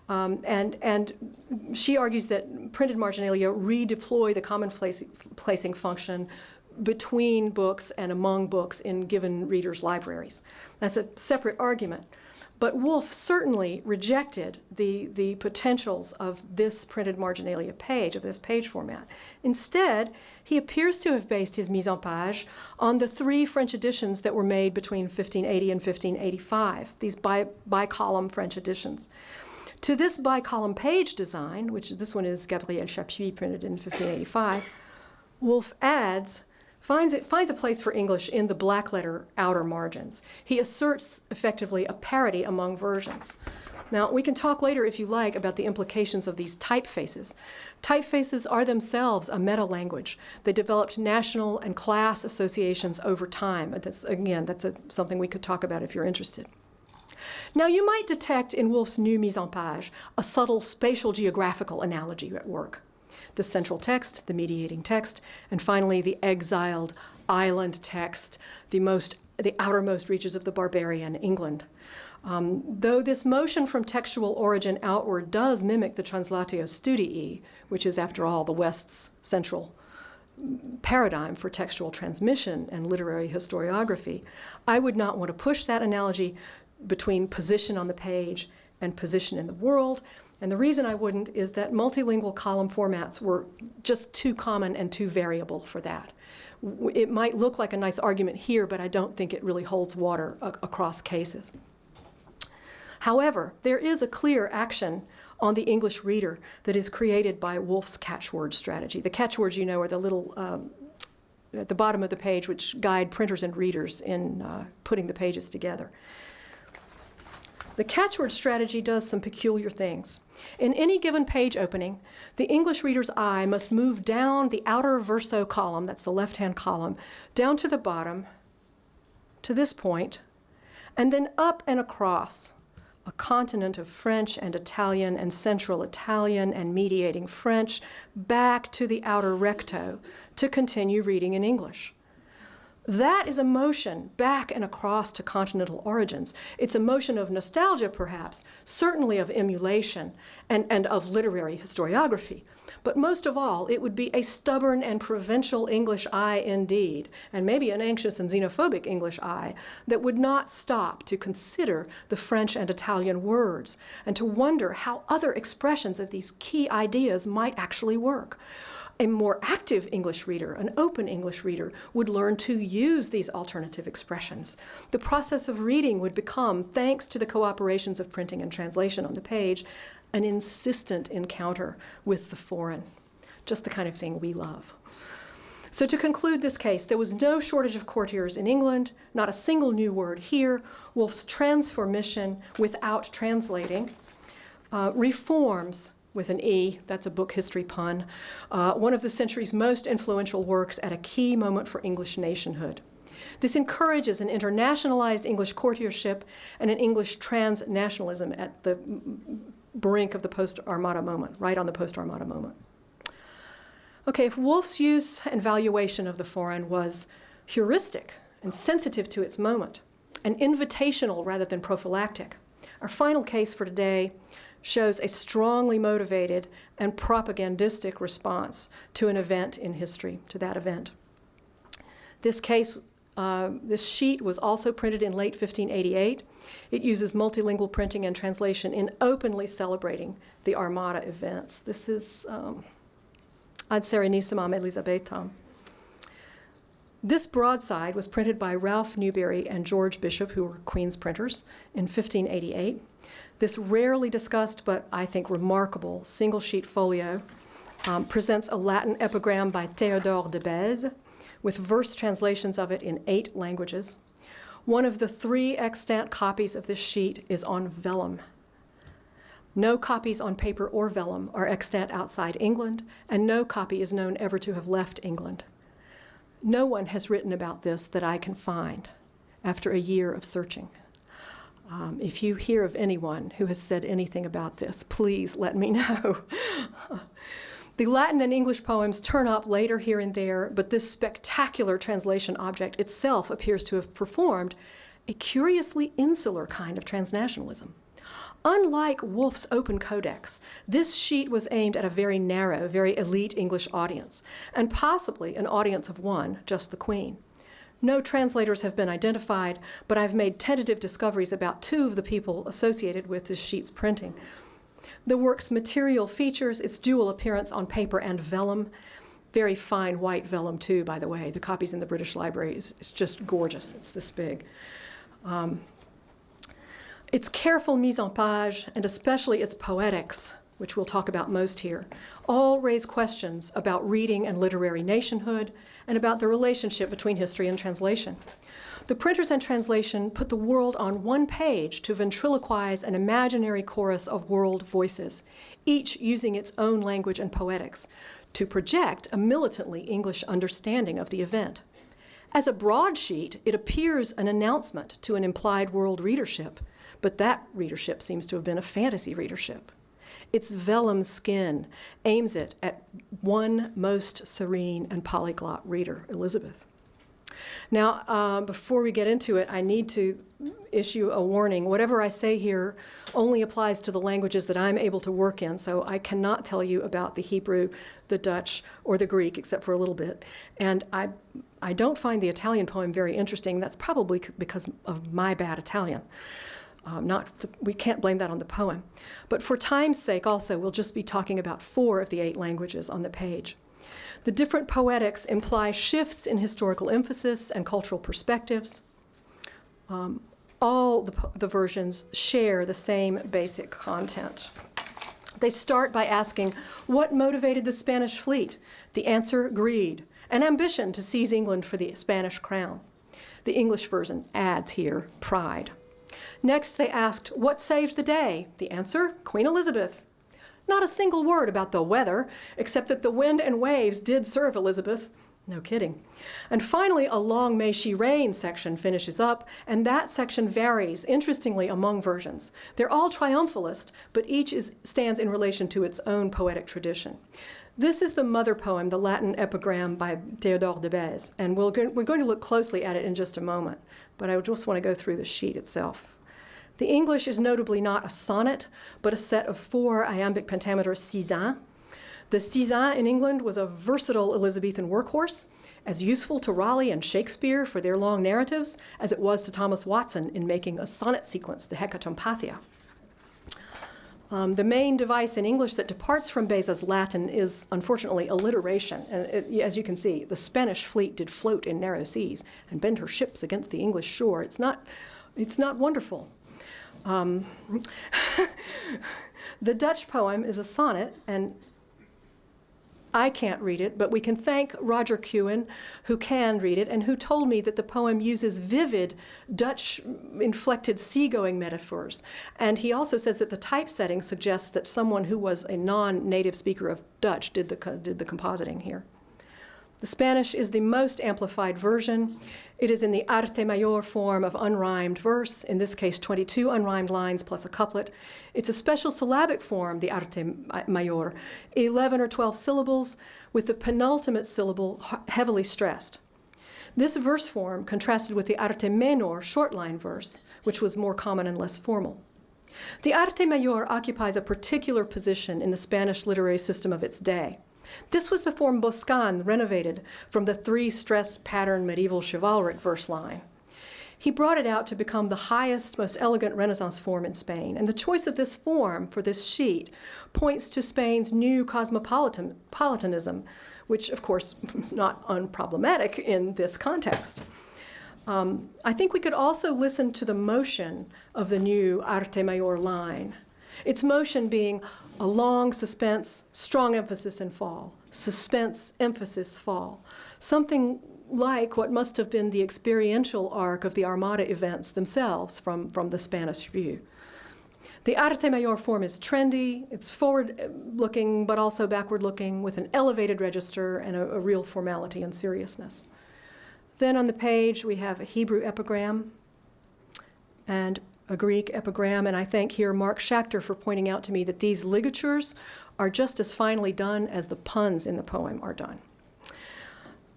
And she argues that printed marginalia redeploy the commonplacing function between books and among books in given readers' libraries. That's a separate argument. But Wolfe certainly rejected the potentials of this printed marginalia page, of this page format. Instead, he appears to have based his mise en page on the 3 French editions that were made between 1580 and 1585, these bi-column French editions. To this bi-column page design, which this one is Gabriel Chapuis printed in 1585, Wolfe finds a place for English in the black-letter outer margins. He asserts, effectively, a parity among versions. Now, we can talk later, if you like, about the implications of these typefaces. Typefaces are themselves a meta-language. They developed national and class associations over time. That's something we could talk about if you're interested. Now, you might detect in Wolfe's new mise en page a subtle spatial geographical analogy at work. The central text, the mediating text, and finally the exiled island text, the outermost reaches of the barbarian England. Though this motion from textual origin outward does mimic the translatio studii, which is, after all, the West's central paradigm for textual transmission and literary historiography, I would not want to push that analogy between position on the page and position in the world. And the reason I wouldn't is that multilingual column formats were just too common and too variable for that. It might look like a nice argument here, but I don't think it really holds water across cases. However, there is a clear action on the English reader that is created by Wolfe's catchword strategy. The catchwords, you know, are the little at the bottom of the page which guide printers and readers in putting the pages together. The catchword strategy does some peculiar things. In any given page opening, the English reader's eye must move down the outer verso column, that's the left-hand column, down to the bottom, to this point, and then up and across a continent of French and Italian and Central Italian and mediating French, back to the outer recto to continue reading in English. That is a motion back and across to continental origins. It's a motion of nostalgia, perhaps, certainly of emulation and of literary historiography. But most of all, it would be a stubborn and provincial English eye indeed, and maybe an anxious and xenophobic English eye, that would not stop to consider the French and Italian words and to wonder how other expressions of these key ideas might actually work. A more active English reader, an open English reader, would learn to use these alternative expressions. The process of reading would become, thanks to the cooperations of printing and translation on the page, an insistent encounter with the foreign, just the kind of thing we love. So to conclude this case, there was no shortage of courtiers in England, not a single new word here. Wolfe's transformation without translating reforms, with an E, that's a book history pun, one of the century's most influential works at a key moment for English nationhood. This encourages an internationalized English courtiership and an English transnationalism at the brink of the post-Armada moment, right on the post-Armada moment. Okay, if Wolfe's use and valuation of the foreign was heuristic and sensitive to its moment, and invitational rather than prophylactic, our final case for today shows a strongly motivated and propagandistic response to an event in history, to that event. This case, this sheet was also printed in late 1588. It uses multilingual printing and translation in openly celebrating the Armada events. This is Ad Serenissimam Abed Tom. This broadside was printed by Ralph Newberry and George Bishop, who were Queen's printers, in 1588. This rarely discussed, but I think remarkable, single-sheet folio presents a Latin epigram by Théodore de Bèze, with verse translations of it in 8 languages. One of the 3 extant copies of this sheet is on vellum. No copies on paper or vellum are extant outside England, and no copy is known ever to have left England. No one has written about this that I can find after a year of searching. If you hear of anyone who has said anything about this, please let me know. The Latin and English poems turn up later here and there, but this spectacular translation object itself appears to have performed a curiously insular kind of transnationalism. Unlike Woolf's open codex, this sheet was aimed at a very narrow, very elite English audience, and possibly an audience of one, just the Queen. No translators have been identified, but I've made tentative discoveries about 2 of the people associated with this sheet's printing. The work's material features its dual appearance on paper and vellum. Very fine white vellum, too, by the way. The copies in the British Library is just gorgeous. It's this big. Its careful mise en page, and especially its poetics, which we'll talk about most here, all raise questions about reading and literary nationhood and about the relationship between history and translation. The printers and translation put the world on one page to ventriloquize an imaginary chorus of world voices, each using its own language and poetics, to project a militantly English understanding of the event. As a broadsheet, it appears an announcement to an implied world readership, but that readership seems to have been a fantasy readership. Its vellum skin aims it at one most serene and polyglot reader, Elizabeth. Now, before we get into it, I need to issue a warning. Whatever I say here only applies to the languages that I'm able to work in, so I cannot tell you about the Hebrew, the Dutch, or the Greek, except for a little bit. And I don't find the Italian poem very interesting. That's probably because of my bad Italian. We can't blame that on the poem. But for time's sake also, we'll just be talking about 4 of the 8 languages on the page. The different poetics imply shifts in historical emphasis and cultural perspectives. All the versions share the same basic content. They start by asking, what motivated the Spanish fleet? The answer, greed, an ambition to seize England for the Spanish crown. The English version adds here, pride. Next, they asked, what saved the day? The answer, Queen Elizabeth. Not a single word about the weather, except that the wind and waves did serve Elizabeth. No kidding. And finally, a long May She Reign section finishes up, and that section varies, interestingly, among versions. They're all triumphalist, but each stands in relation to its own poetic tradition. This is the mother poem, the Latin epigram by Théodore de Bèze, and we're going to look closely at it in just a moment, but I just want to go through the sheet itself. The English is notably not a sonnet, but a set of 4 iambic pentameter seizains. The seizain in England was a versatile Elizabethan workhorse, as useful to Raleigh and Shakespeare for their long narratives as it was to Thomas Watson in making a sonnet sequence, the Hecatompathia. The main device in English that departs from Beza's Latin is, unfortunately, alliteration. And as you can see, the Spanish fleet did float in narrow seas and bend her ships against the English shore. It's not wonderful. The Dutch poem is a sonnet, and I can't read it, but we can thank Roger Kewen, who can read it, and who told me that the poem uses vivid Dutch-inflected seagoing metaphors. And he also says that the typesetting suggests that someone who was a non-native speaker of Dutch did the compositing here. The Spanish is the most amplified version. It is in the arte mayor form of unrhymed verse, in this case 22 unrhymed lines plus a couplet. It's a special syllabic form, the arte mayor, 11 or 12 syllables with the penultimate syllable heavily stressed. This verse form contrasted with the arte menor short line verse, which was more common and less formal. The arte mayor occupies a particular position in the Spanish literary system of its day. This was the form Boscan renovated from the 3-stress pattern medieval chivalric verse line. He brought it out to become the highest, most elegant Renaissance form in Spain, and the choice of this form for this sheet points to Spain's new cosmopolitanism, which, of course, is not unproblematic in this context. I think we could also listen to the motion of the new arte mayor line. Its motion being a long suspense, strong emphasis and fall, suspense, emphasis, fall. Something like what must have been the experiential arc of the Armada events themselves from the Spanish view. The arte mayor form is trendy, it's forward-looking but also backward-looking with an elevated register and a real formality and seriousness. Then on the page we have a Hebrew epigram and a Greek epigram, and I thank here Mark Schachter for pointing out to me that these ligatures are just as finely done as the puns in the poem are done.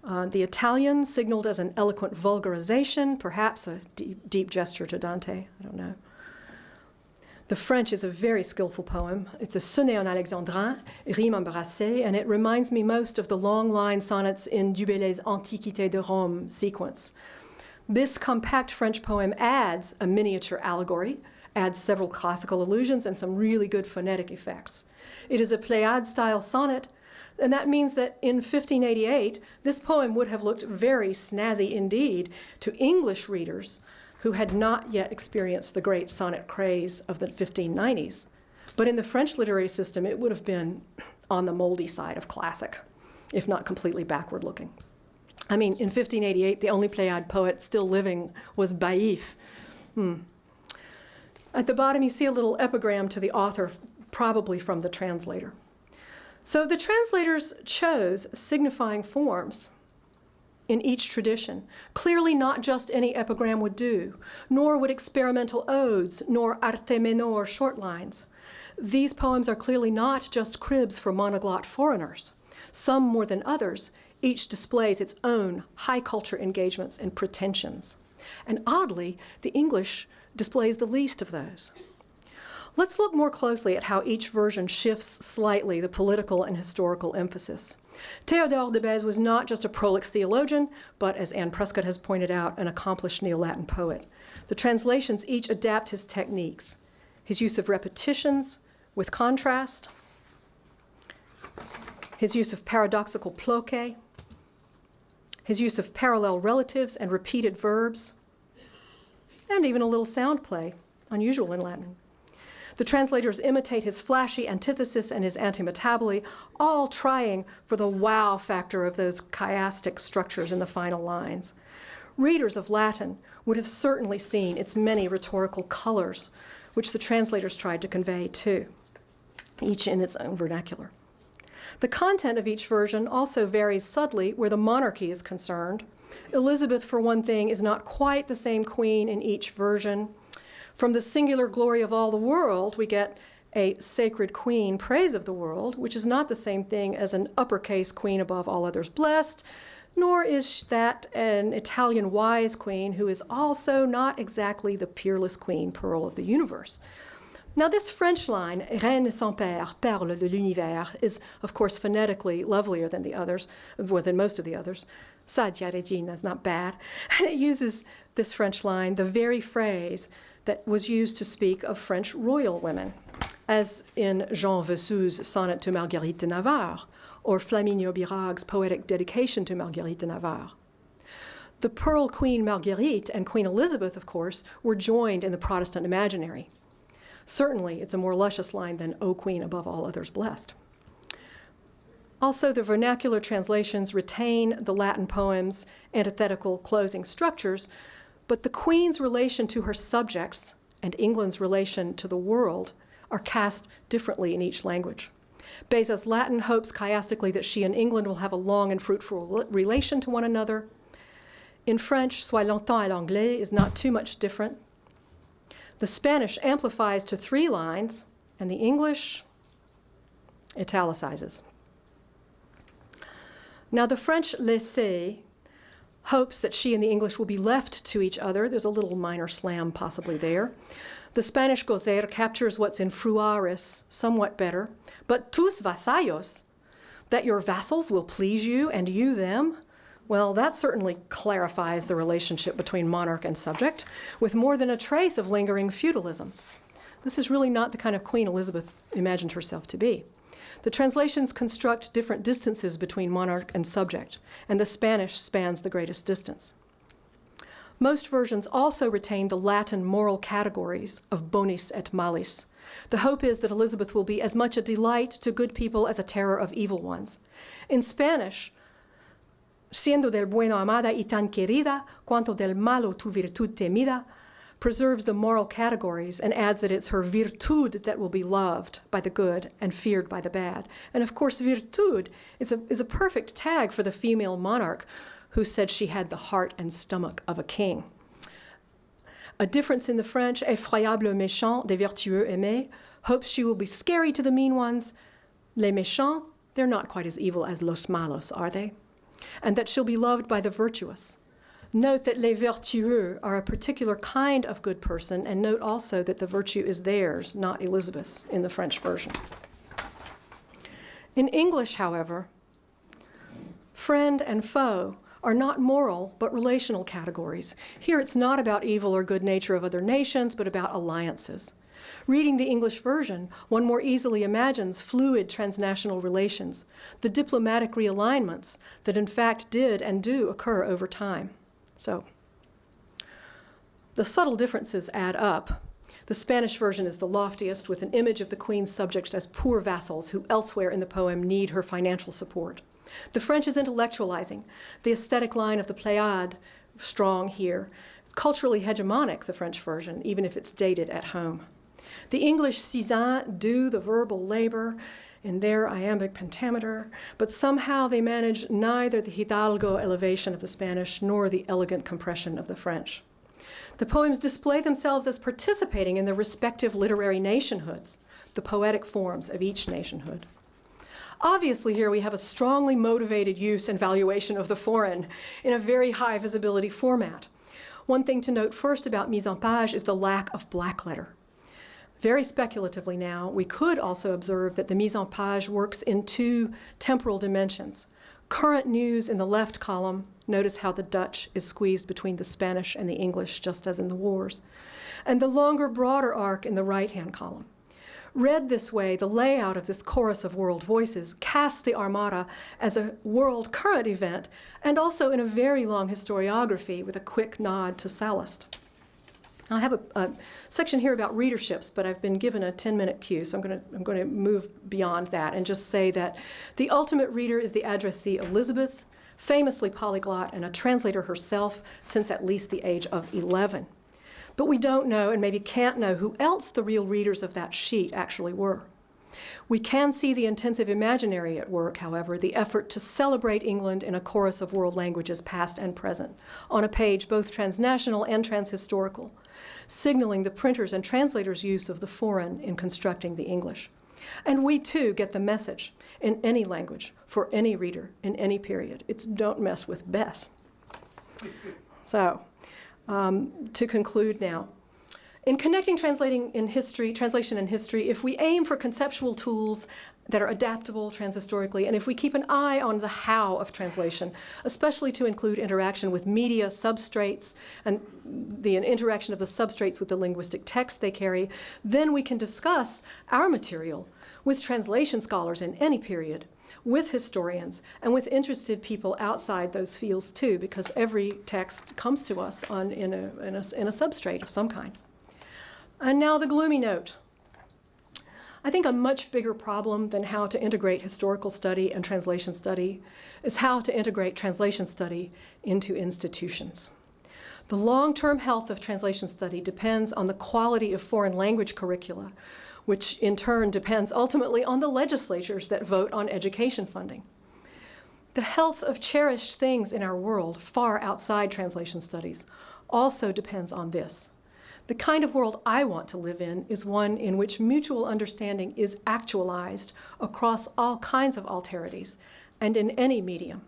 The Italian signaled as an eloquent vulgarization, perhaps a deep gesture to Dante, I don't know. The French is a very skillful poem. It's a sonnet en alexandrin, rime embarrassée, and it reminds me most of the long line sonnets in Du Bellai's Antiquité de Rome sequence. This compact French poem adds a miniature allegory, adds several classical allusions and some really good phonetic effects. It is a Pléiade-style sonnet, and that means that in 1588, this poem would have looked very snazzy indeed to English readers who had not yet experienced the great sonnet craze of the 1590s. But in the French literary system, it would have been on the moldy side of classic, if not completely backward-looking. I mean, in 1588, the only Pléiade poet still living was Baïf. At the bottom, you see a little epigram to the author, probably from the translator. So the translators chose signifying forms in each tradition. Clearly not just any epigram would do, nor would experimental odes, nor arte menor short lines. These poems are clearly not just cribs for monoglot foreigners. Some more than others, each displays its own high culture engagements and pretensions. And oddly, the English displays the least of those. Let's look more closely at how each version shifts slightly the political and historical emphasis. Théodore de Bèze was not just a prolix theologian, but, as Anne Prescott has pointed out, an accomplished Neo-Latin poet. The translations each adapt his techniques, his use of repetitions with contrast, his use of paradoxical ploqué, his use of parallel relatives and repeated verbs, and even a little sound play, unusual in Latin. The translators imitate his flashy antithesis and his antimetabole, all trying for the wow factor of those chiastic structures in the final lines. Readers of Latin would have certainly seen its many rhetorical colors, which the translators tried to convey too, each in its own vernacular. The content of each version also varies subtly where the monarchy is concerned. Elizabeth, for one thing, is not quite the same queen in each version. From the singular glory of all the world, we get a sacred queen, praise of the world, which is not the same thing as an uppercase queen above all others blessed, nor is that an Italian wise queen who is also not exactly the peerless queen pearl of the universe. Now this French line, Reine sans père, perle de l'univers, is of course phonetically lovelier than the others, well, than most of the others. Saggia regina is not bad. And it uses this French line, the very phrase that was used to speak of French royal women, as in Jean Vesu's sonnet to Marguerite de Navarre, or Flaminio Birag's poetic dedication to Marguerite de Navarre. The Pearl Queen Marguerite and Queen Elizabeth, of course, were joined in the Protestant imaginary. Certainly, it's a more luscious line than O Queen above all others blessed. Also, the vernacular translations retain the Latin poem's antithetical closing structures, but the Queen's relation to her subjects and England's relation to the world are cast differently in each language. Beza's Latin hopes chiastically that she and England will have a long and fruitful relation to one another. In French, Sois longtemps à l'anglais is not too much different. The Spanish amplifies to 3 lines, and the English italicizes. Now, the French laissez hopes that she and the English will be left to each other. There's a little minor slam possibly there. The Spanish gozer captures what's in fruaris somewhat better. But tus vasallos, that your vassals will please you and you them, well, that certainly clarifies the relationship between monarch and subject, with more than a trace of lingering feudalism. This is really not the kind of Queen Elizabeth imagined herself to be. The translations construct different distances between monarch and subject, and the Spanish spans the greatest distance. Most versions also retain the Latin moral categories of bonis et malis. The hope is that Elizabeth will be as much a delight to good people as a terror of evil ones. In Spanish, siendo del bueno amada y tan querida, cuanto del malo tu virtud temida, preserves the moral categories and adds that it's her virtud that will be loved by the good and feared by the bad. And of course, virtud is a perfect tag for the female monarch who said she had the heart and stomach of a king. A difference in the French, effroyable méchant des vertueux aimés, hopes she will be scary to the mean ones, Les méchants, they're not quite as evil as los malos, are they? And that she'll be loved by the virtuous. Note that les vertueux are a particular kind of good person, and note also that the virtue is theirs, not Elizabeth's, in the French version. In English, however, friend and foe are not moral but relational categories. Here it's not about evil or good nature of other nations, but about alliances. Reading the English version, one more easily imagines fluid transnational relations, the diplomatic realignments that in fact did and do occur over time. So, the subtle differences add up. The Spanish version is the loftiest, with an image of the queen's subjects as poor vassals who elsewhere in the poem need her financial support. The French is intellectualizing. The aesthetic line of the Pléiade, strong here. Culturally hegemonic, the French version, even if it's dated at home. The English Cézanne do the verbal labor in their iambic pentameter, but somehow they manage neither the hidalgo elevation of the Spanish nor the elegant compression of the French. The poems display themselves as participating in their respective literary nationhoods, the poetic forms of each nationhood. Obviously, here we have a strongly motivated use and valuation of the foreign in a very high visibility format. One thing to note first about mise en page is the lack of blackletter. Very speculatively now, we could also observe that the mise en page works in two temporal dimensions. Current news in the left column, notice how the Dutch is squeezed between the Spanish and the English, just as in the wars, and the longer, broader arc in the right-hand column. Read this way, the layout of this chorus of world voices casts the Armada as a world current event and also in a very long historiography with a quick nod to Sallust. I have a section here about readerships, but I've been given a 10-minute cue, so I'm going to move beyond that and just say that the ultimate reader is the addressee Elizabeth, famously polyglot and a translator herself since at least the age of 11. But we don't know, and maybe can't know, who else the real readers of that sheet actually were. We can see the intensive imaginary at work, however, the effort to celebrate England in a chorus of world languages past and present, on a page both transnational and transhistorical, signaling the printers' and translators' use of the foreign in constructing the English. And we, too, get the message in any language, for any reader, in any period. It's don't mess with Bess. So, to conclude now, in connecting translation and history, if we aim for conceptual tools that are adaptable transhistorically, and if we keep an eye on the how of translation, especially to include interaction with media substrates and the interaction of the substrates with the linguistic text they carry, then we can discuss our material with translation scholars in any period, with historians, and with interested people outside those fields too, because every text comes to us in a substrate of some kind. And now the gloomy note. I think a much bigger problem than how to integrate historical study and translation study is how to integrate translation study into institutions. The long-term health of translation study depends on the quality of foreign language curricula, which in turn depends ultimately on the legislatures that vote on education funding. The health of cherished things in our world, far outside translation studies, also depends on this. The kind of world I want to live in is one in which mutual understanding is actualized across all kinds of alterities and in any medium.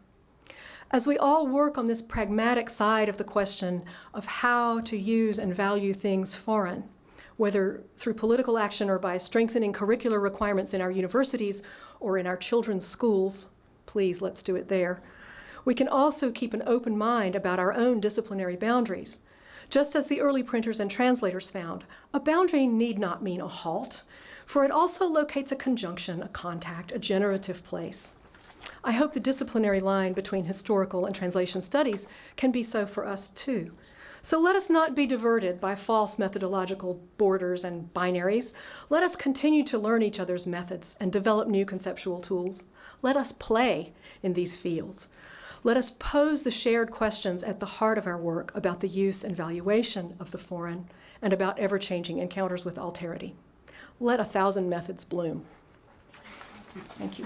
As we all work on this pragmatic side of the question of how to use and value things foreign, whether through political action or by strengthening curricular requirements in our universities or in our children's schools, please, let's do it there, we can also keep an open mind about our own disciplinary boundaries. Just as the early printers and translators found, a boundary need not mean a halt, for it also locates a conjunction, a contact, a generative place. I hope the disciplinary line between historical and translation studies can be so for us too. So let us not be diverted by false methodological borders and binaries. Let us continue to learn each other's methods and develop new conceptual tools. Let us play in these fields. Let us pose the shared questions at the heart of our work about the use and valuation of the foreign and about ever-changing encounters with alterity. Let 1,000 methods bloom. Thank you.